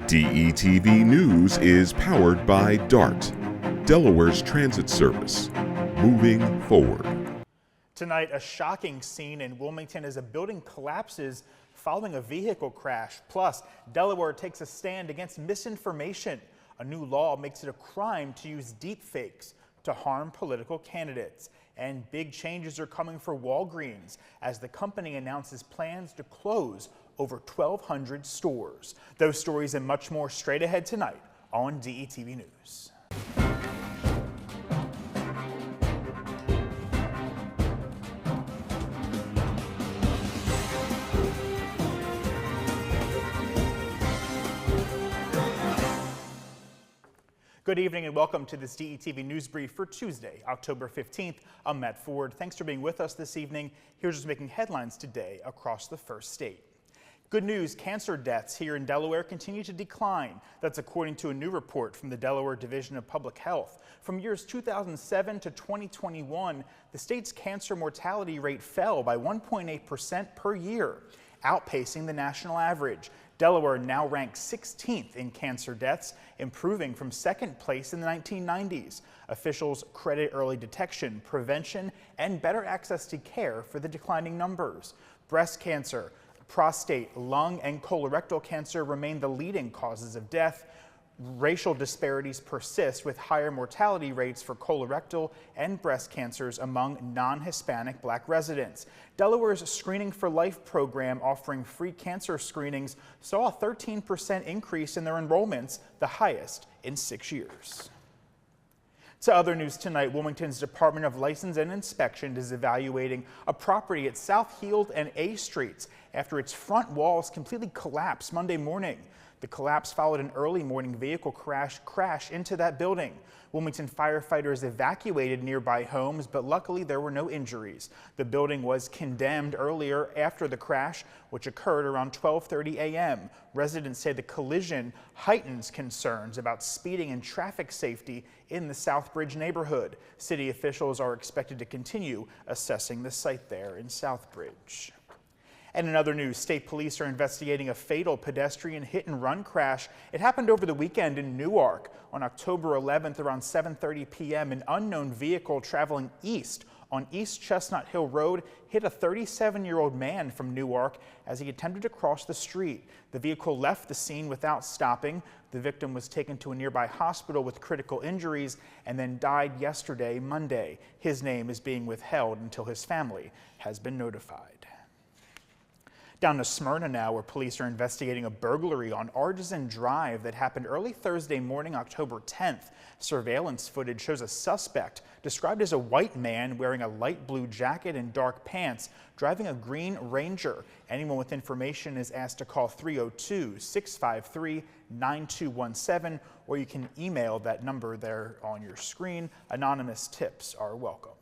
DETV News is powered by DART, Delaware's transit service. Moving forward. Tonight, a shocking scene in Wilmington as a building collapses following a vehicle crash. Plus, Delaware takes a stand against misinformation. A new law makes it a crime to use deep fakes to harm political candidates. And big changes are coming for Walgreens as the company announces plans to close over 1,200 stores. Those stories and much more straight ahead tonight on DETV News. Good evening and welcome to this DETV News Brief for Tuesday, October 15th. I'm Matt Ford. Thanks for being with us this evening. Here's what's making headlines today across the first state. Good news, cancer deaths here in Delaware continue to decline. That's according to a new report from the Delaware Division of Public Health. From years 2007 to 2021, the state's cancer mortality rate fell by 1.8% per year, outpacing the national average. Delaware now ranks 16th in cancer deaths, improving from second place in the 1990s. Officials credit early detection, prevention, and better access to care for the declining numbers. Breast cancer, prostate, lung, and colorectal cancer remain the leading causes of death. Racial disparities persist with higher mortality rates for colorectal and breast cancers among non-Hispanic Black residents. Delaware's Screening for Life program, offering free cancer screenings, saw a 13% increase in their enrollments, the highest in 6 years. To other news tonight, Wilmington's Department of License and Inspection is evaluating a property at South Heald and A Streets after its front walls completely collapsed Monday morning. The collapse followed an early morning vehicle crash into that building. Wilmington firefighters evacuated nearby homes, but luckily there were no injuries. The building was condemned earlier after the crash, which occurred around 12:30 a.m. Residents say the collision heightens concerns about speeding and traffic safety in the Southbridge neighborhood. City officials are expected to continue assessing the site there in Southbridge. And in other news, state police are investigating a fatal pedestrian hit-and-run crash. It happened over the weekend in Newark. On October 11th, around 7:30 p.m., an unknown vehicle traveling east on East Chestnut Hill Road hit a 37-year-old man from Newark as he attempted to cross the street. The vehicle left the scene without stopping. The victim was taken to a nearby hospital with critical injuries and then died yesterday, Monday. His name is being withheld until his family has been notified. Down to Smyrna now, where police are investigating a burglary on Artisan Drive that happened early Thursday morning, October 10th. Surveillance footage shows a suspect, described as a white man wearing a light blue jacket and dark pants, driving a green Ranger. Anyone with information is asked to call 302-653-9217, or you can email that number there on your screen. Anonymous tips are welcome.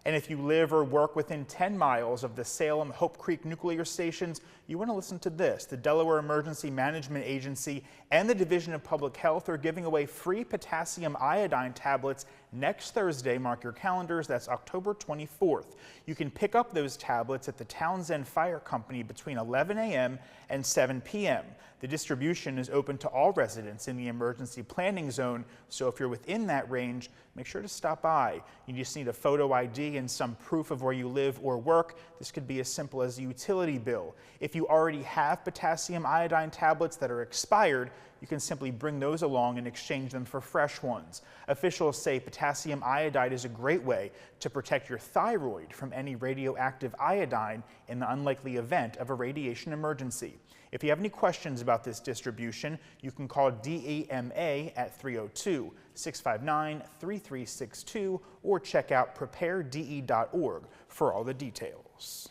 And if you live or work within 10 miles of the Salem Hope Creek nuclear stations, you want to listen to this. The Delaware Emergency Management Agency and the Division of Public Health are giving away free potassium iodide tablets next Thursday. Mark your calendars. That's October 24th. You can pick up those tablets at the Townsend Fire Company between 11 a.m. and 7 p.m. The distribution is open to all residents in the emergency planning zone, so if you're within that range, make sure to stop by. You just need a photo ID and some proof of where you live or work. This could be as simple as a utility bill. If you already have potassium iodine tablets that are expired, you can simply bring those along and exchange them for fresh ones. Officials say potassium iodide is a great way to protect your thyroid from any radioactive iodine in the unlikely event of a radiation emergency. If you have any questions about this distribution, you can call DEMA at 302-659-3362 or check out preparede.org for all the details.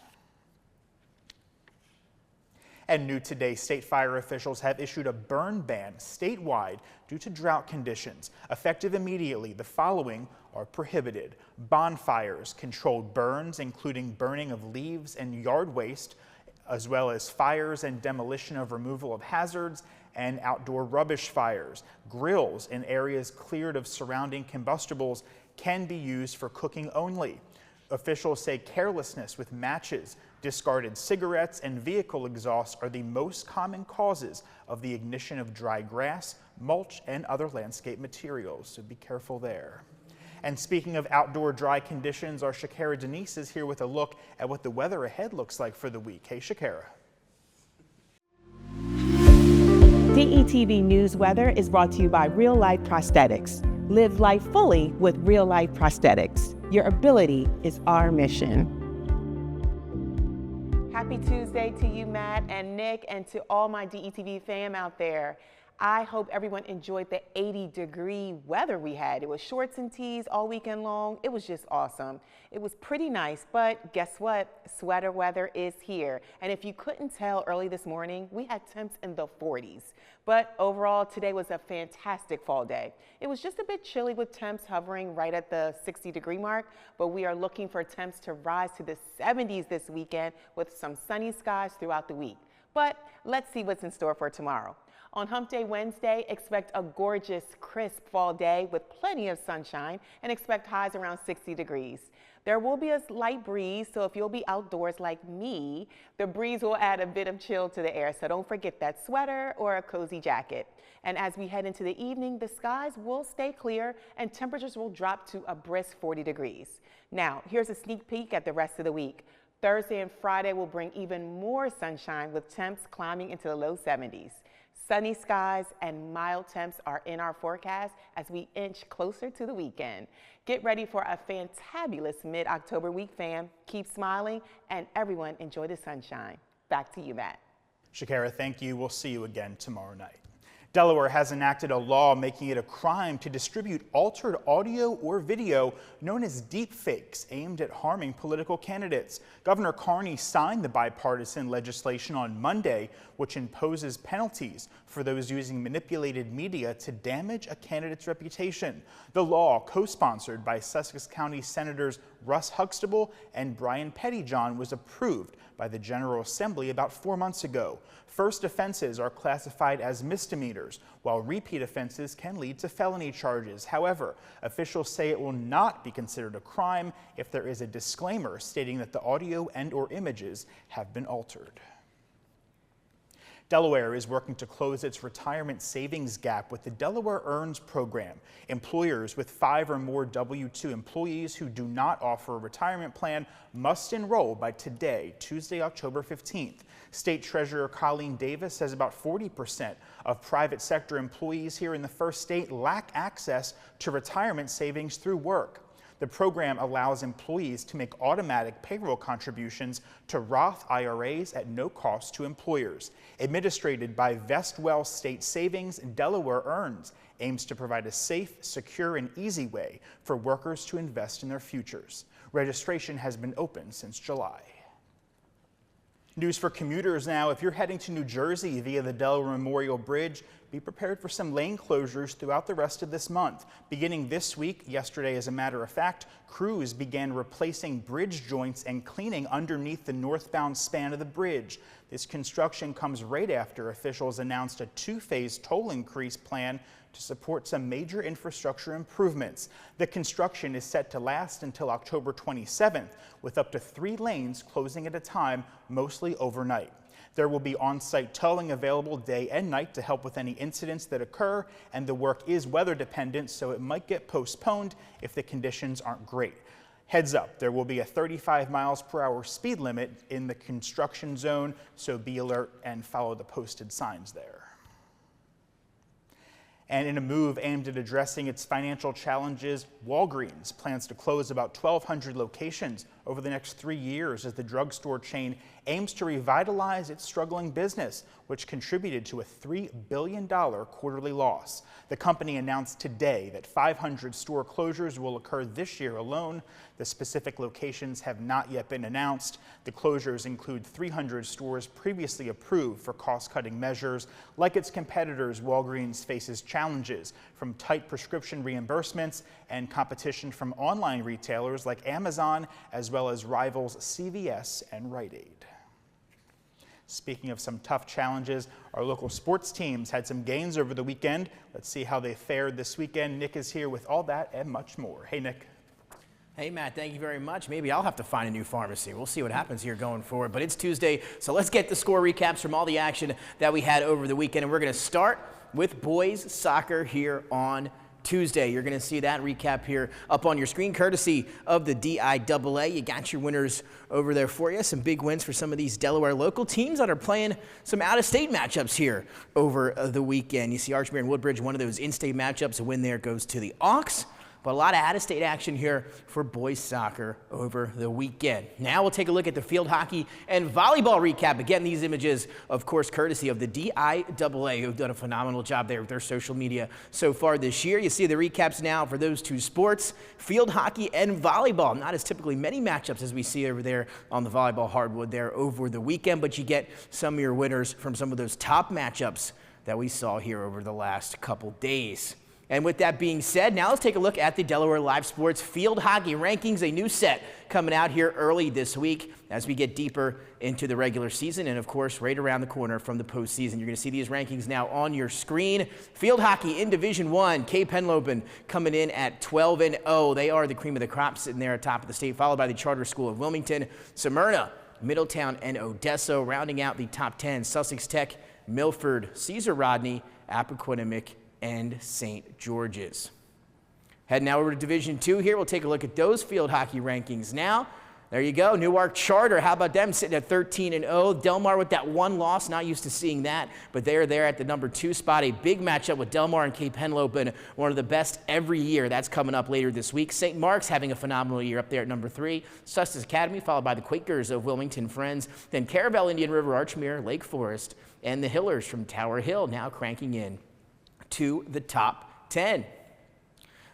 And new today, state fire officials have issued a burn ban statewide due to drought conditions. Effective immediately, the following are prohibited: bonfires, controlled burns, including burning of leaves and yard waste, as well as fires and demolition of removal of hazards, and outdoor rubbish fires. Grills in areas cleared of surrounding combustibles can be used for cooking only. Officials say carelessness with matches Discarded cigarettes and vehicle exhaust are the most common causes of the ignition of dry grass, mulch, and other landscape materials, so be careful there. And speaking of outdoor dry conditions, our Shakara Denise is here with a look at what the weather ahead looks like for the week. Hey, Shakara. DETV News Weather is brought to you by Real Life Prosthetics. Live life fully with Real Life Prosthetics. Your ability is our mission. Happy Tuesday to you, Matt and Nick, and to all my DETV fam out there. I hope everyone enjoyed the 80-degree weather we had. It was shorts and tees all weekend long. It was just awesome. It was pretty nice, but guess what? Sweater weather is here. And if you couldn't tell early this morning, we had temps in the 40s. But overall, today was a fantastic fall day. It was just a bit chilly with temps hovering right at the 60-degree mark, but we are looking for temps to rise to the 70s this weekend with some sunny skies throughout the week. But let's see what's in store for tomorrow. On Hump Day Wednesday, expect a gorgeous, crisp fall day with plenty of sunshine and expect highs around 60 degrees. There will be a light breeze, so if you'll be outdoors like me, the breeze will add a bit of chill to the air, so don't forget that sweater or a cozy jacket. And as we head into the evening, the skies will stay clear and temperatures will drop to a brisk 40 degrees. Now, here's a sneak peek at the rest of the week. Thursday and Friday will bring even more sunshine with temps climbing into the low 70s. Sunny skies and mild temps are in our forecast as we inch closer to the weekend. Get ready for a fantabulous mid-October week, fam. Keep smiling and everyone enjoy the sunshine. Back to you, Matt. Shakara, thank you. We'll see you again tomorrow night. Delaware has enacted a law making it a crime to distribute altered audio or video known as deepfakes aimed at harming political candidates. Governor Carney signed the bipartisan legislation on Monday, which imposes penalties for those using manipulated media to damage a candidate's reputation. The law, co-sponsored by Sussex County Senators Russ Huxtable and Brian Pettyjohn, was approved by the General Assembly about 4 months ago. First offenses are classified as misdemeanors, while repeat offenses can lead to felony charges. However, officials say it will not be considered a crime if there is a disclaimer stating that the audio and/or images have been altered. Delaware is working to close its retirement savings gap with the Delaware Earns program. Employers with 5 or more W-2 employees who do not offer a retirement plan must enroll by today, Tuesday, October 15th. State Treasurer Colleen Davis says about 40% of private sector employees here in the first state lack access to retirement savings through work. The program allows employees to make automatic payroll contributions to Roth IRAs at no cost to employers. Administrated by Vestwell State Savings, Delaware Earns aims to provide a safe, secure, and easy way for workers to invest in their futures. Registration has been open since July. News for commuters now. If you're heading to New Jersey via the Delaware Memorial Bridge, be prepared for some lane closures throughout the rest of this month. Beginning this week, yesterday as a matter of fact, crews began replacing bridge joints and cleaning underneath the northbound span of the bridge. This construction comes right after officials announced a 2-phase toll increase plan to support some major infrastructure improvements. The construction is set to last until October 27th, with up to 3 lanes closing at a time, mostly overnight. There will be on-site towing available day and night to help with any incidents that occur, and the work is weather dependent, so it might get postponed if the conditions aren't great. Heads up, there will be a 35 miles per hour speed limit in the construction zone, so be alert and follow the posted signs there. And in a move aimed at addressing its financial challenges, Walgreens plans to close about 1,200 locations over the next 3 years as the drugstore chain aims to revitalize its struggling business, which contributed to a $3 billion quarterly loss. The company announced today that 500 store closures will occur this year alone. The specific locations have not yet been announced. The closures include 300 stores previously approved for cost-cutting measures. Like its competitors, Walgreens faces challenges from tight prescription reimbursements and competition from online retailers like Amazon, as well as rivals CVS and Rite Aid. Speaking of some tough challenges, our local sports teams had some gains over the weekend. Let's see how they fared this weekend. Nick is here with all that and much more. Hey, Nick. Hey, Matt, thank you very much. Maybe I'll have to find a new pharmacy. We'll see what happens here going forward. But it's Tuesday, so let's get the score recaps from all the action that we had over the weekend. And we're going to start with boys soccer here on Tuesday. You're going to see that recap here up on your screen, courtesy of the DIAA. You got your winners over there for you. Some big wins for some of these Delaware local teams that are playing some out-of-state matchups here over the weekend. You see Archmere and Woodbridge, one of those in-state matchups. A win there goes to the Auks. But a lot of out-of-state action here for boys soccer over the weekend. Now we'll take a look at the field hockey and volleyball recap. Again, these images, of course, courtesy of the DIAA, who've done a phenomenal job there with their social media so far this year. You see the recaps now for those two sports, field hockey and volleyball. Not as typically many matchups as we see over there on the volleyball hardwood there over the weekend, but you get some of your winners from some of those top matchups that we saw here over the last couple days. And with that being said, now let's take a look at the Delaware Live Sports Field Hockey Rankings, a new set coming out here early this week as we get deeper into the regular season and, of course, right around the corner from the postseason. You're going to see these rankings now on your screen. Field hockey in Division I, Cape Henlopen coming in at 12-0. They are the cream of the crop, sitting there at top of the state, followed by the Charter School of Wilmington, Smyrna, Middletown, and Odesso, rounding out the top 10, Sussex Tech, Milford, Caesar Rodney, Appoquinimink, and St. George's. Heading now over to Division II here, we'll take a look at those field hockey rankings now. There you go, Newark Charter, how about them sitting at 13-0. Delmar with that one loss, not used to seeing that, but they're there at the number 2 spot. A big matchup with Delmar and Cape Henlopen, one of the best every year. That's coming up later this week. St. Mark's having a phenomenal year up there at number 3. Sussex Academy, followed by the Quakers of Wilmington Friends. Then Caravel, Indian River, Archmere, Lake Forest, and the Hillers from Tower Hill now cranking in to the top 10.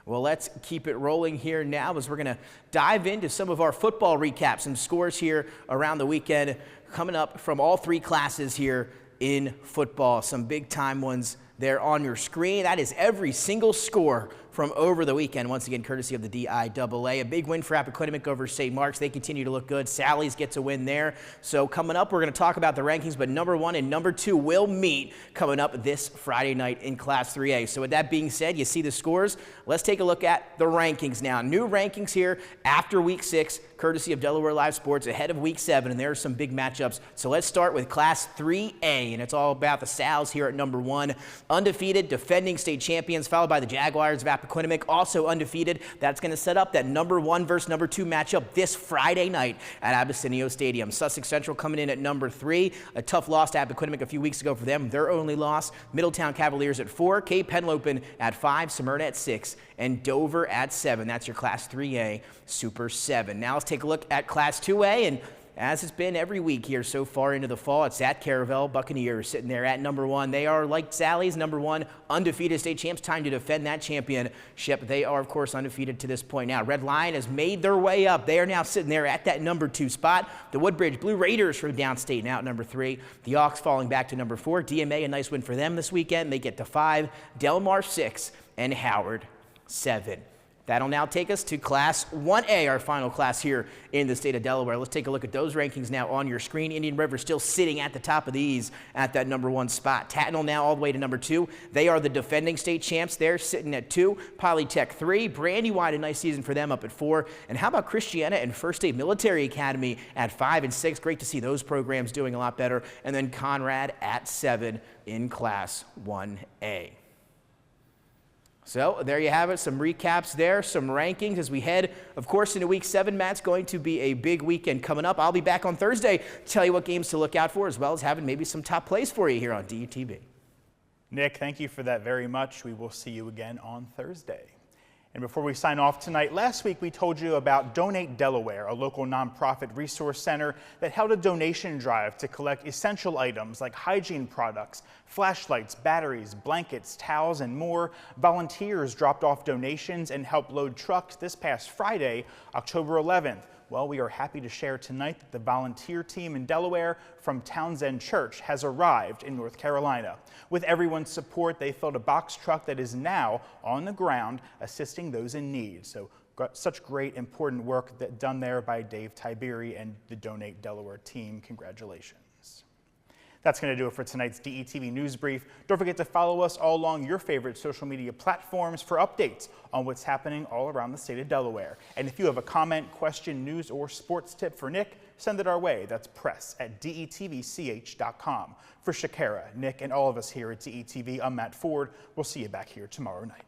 Well, let's keep it rolling here now as we're going to dive into some of our football recaps, some scores here around the weekend coming up from all 3 classes here in football. Some big time ones there on your screen. That is every single score from over the weekend, once again, courtesy of the DIAA. A big win for Appoquinimink over St. Mark's. They continue to look good. Sally's gets a win there. So coming up, we're going to talk about the rankings, but number 1 and number 2 will meet coming up this Friday night in Class 3A. So with that being said, you see the scores. Let's take a look at the rankings now. New rankings here after Week 6, courtesy of Delaware Live Sports, ahead of Week 7, and there are some big matchups. So let's start with Class 3A, and it's all about the Sal's here at number 1. Undefeated, defending state champions, followed by the Jaguars of Appoquinimink, also undefeated. That's going to set up that number 1 versus number 2 matchup this Friday night at Abyssinia Stadium. Sussex Central coming in at number 3. A tough loss to Appoquinimink a few weeks ago for them, their only loss. Middletown Cavaliers at 4, Cape Henlopen at 5, Smyrna at 6, and Dover at 7. That's your Class 3A Super 7. Now let's take a look at Class 2A, and as it's been every week here so far into the fall, it's at Caravel. Buccaneers sitting there at number 1. They are, like Sally's, number 1, undefeated state champs. Time to defend that championship. They are, of course, undefeated to this point now. Red Lion has made their way up. They are now sitting there at that number 2 spot. The Woodbridge Blue Raiders from downstate now at number 3. The Auks falling back to number 4. DMA, a nice win for them this weekend. They get to 5. Delmar 6, and Howard 7. That'll now take us to Class 1A, our final class here in the state of Delaware. Let's take a look at those rankings now on your screen. Indian River still sitting at the top of these at that number 1 spot. Tatnall now all the way to number 2. They are the defending state champs. They're sitting at 2. Polytech 3. Brandywine, a nice season for them, up at 4. And how about Christiana and First State Military Academy at 5 and 6? Great to see those programs doing a lot better. And then Conrad at 7 in Class 1A. So there you have it, some recaps there, some rankings as we head, of course, into Week 7. Matt's going to be a big weekend coming up. I'll be back on Thursday to tell you what games to look out for, as well as having maybe some top plays for you here on DETV. Nick, thank you for that very much. We will see you again on Thursday. And before we sign off tonight, last week we told you about Donate Delaware, a local nonprofit resource center that held a donation drive to collect essential items like hygiene products, flashlights, batteries, blankets, towels, and more. Volunteers dropped off donations and helped load trucks this past Friday, October 11th. Well, we are happy to share tonight that the volunteer team in Delaware from Townsend Church has arrived in North Carolina. With everyone's support, they filled a box truck that is now on the ground assisting those in need. So such great, important work done there by Dave Tiberi and the Donate Delaware team. Congratulations. That's going to do it for tonight's DETV News Brief. Don't forget to follow us all along your favorite social media platforms for updates on what's happening all around the state of Delaware. And if you have a comment, question, news, or sports tip for Nick, send it our way. That's press@detvch.com. For Shakira, Nick, and all of us here at DETV, I'm Matt Ford. We'll see you back here tomorrow night.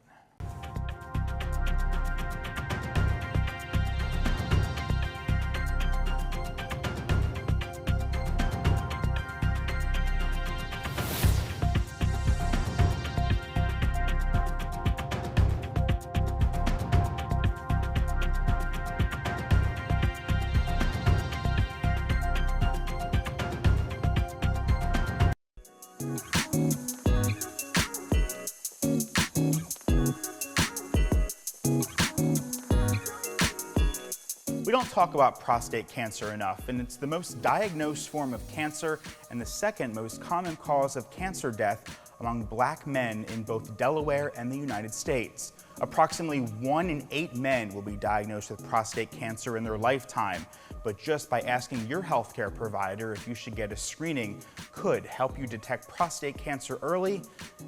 We don't talk about prostate cancer enough, and it's the most diagnosed form of cancer and the second most common cause of cancer death among Black men in both Delaware and the United States. Approximately 1 in 8 men will be diagnosed with prostate cancer in their lifetime, but just by asking your healthcare provider if you should get a screening could help you detect prostate cancer early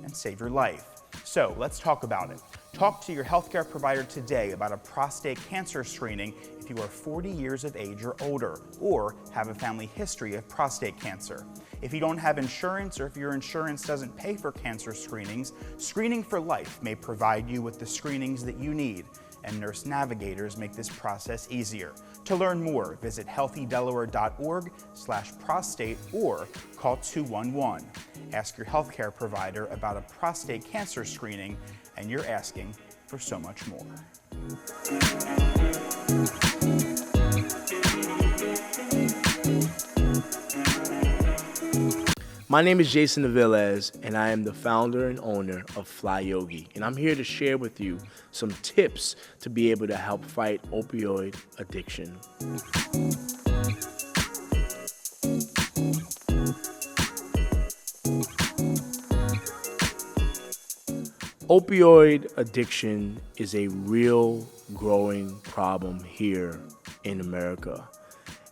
and save your life. So let's talk about it. Talk to your healthcare provider today about a prostate cancer screening if you are 40 years of age or older, or have a family history of prostate cancer. If you don't have insurance, or if your insurance doesn't pay for cancer screenings, Screening for Life may provide you with the screenings that you need, and nurse navigators make this process easier. To learn more, visit healthydelaware.org/prostate or call 211. Ask your healthcare provider about a prostate cancer screening, and you're asking for so much more. My name is Jason Aviles, and I am the founder and owner of Fly Yogi, and I'm here to share with you some tips to be able to help fight opioid addiction. Opioid addiction is a real growing problem here in America,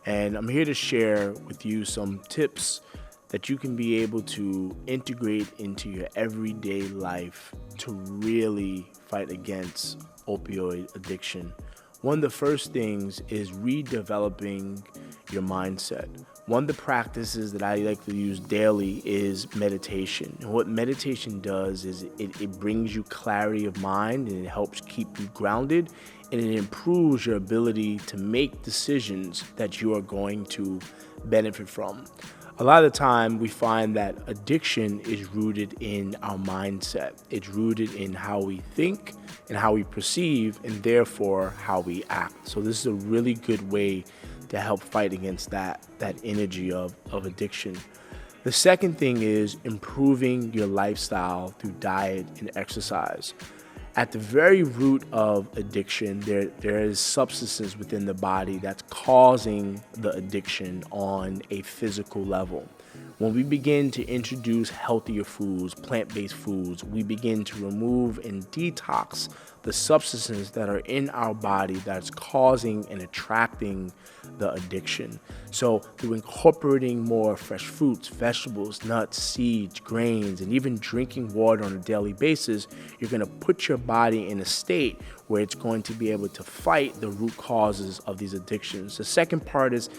and I'm here to share with you some tips that you can be able to integrate into your everyday life to really fight against opioid addiction. One of the first things is redeveloping your mindset. One of the practices that I like to use daily is meditation. And what meditation does is it brings you clarity of mind, and it helps keep you grounded, and it improves your ability to make decisions that you are going to benefit from. A lot of the time we find that addiction is rooted in our mindset. It's rooted in how we think and how we perceive, and therefore how we act. So this is a really good way to help fight against that energy of addiction. The second thing is improving your lifestyle through diet and exercise. At the very root of addiction, there is substances within the body that's causing the addiction on a physical level. When we begin to introduce healthier foods, plant-based foods, we begin to remove and detox the substances that are in our body that's causing and attracting the addiction. So through incorporating more fresh fruits, vegetables, nuts, seeds, grains, and even drinking water on a daily basis, you're going to put your body in a state where it's going to be able to fight the root causes of these addictions. The second part is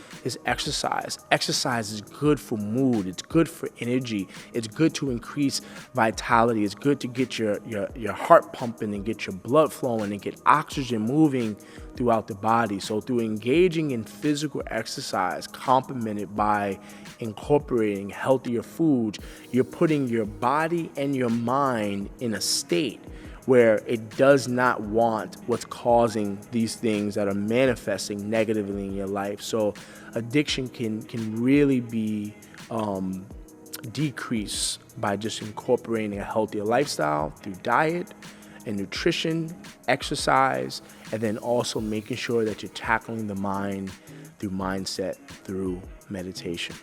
exercise. Exercise is good for mood. It's good for energy. It's good to increase vitality. It's good to get your heart pumping and get your blood flowing and get oxygen moving throughout the body. So through engaging in physical exercise, complemented by incorporating healthier foods, you're putting your body and your mind in a state where it does not want what's causing these things that are manifesting negatively in your life. So addiction can really be decreased by just incorporating a healthier lifestyle through diet and nutrition, exercise, and then also making sure that you're tackling the mind through mindset, through meditation.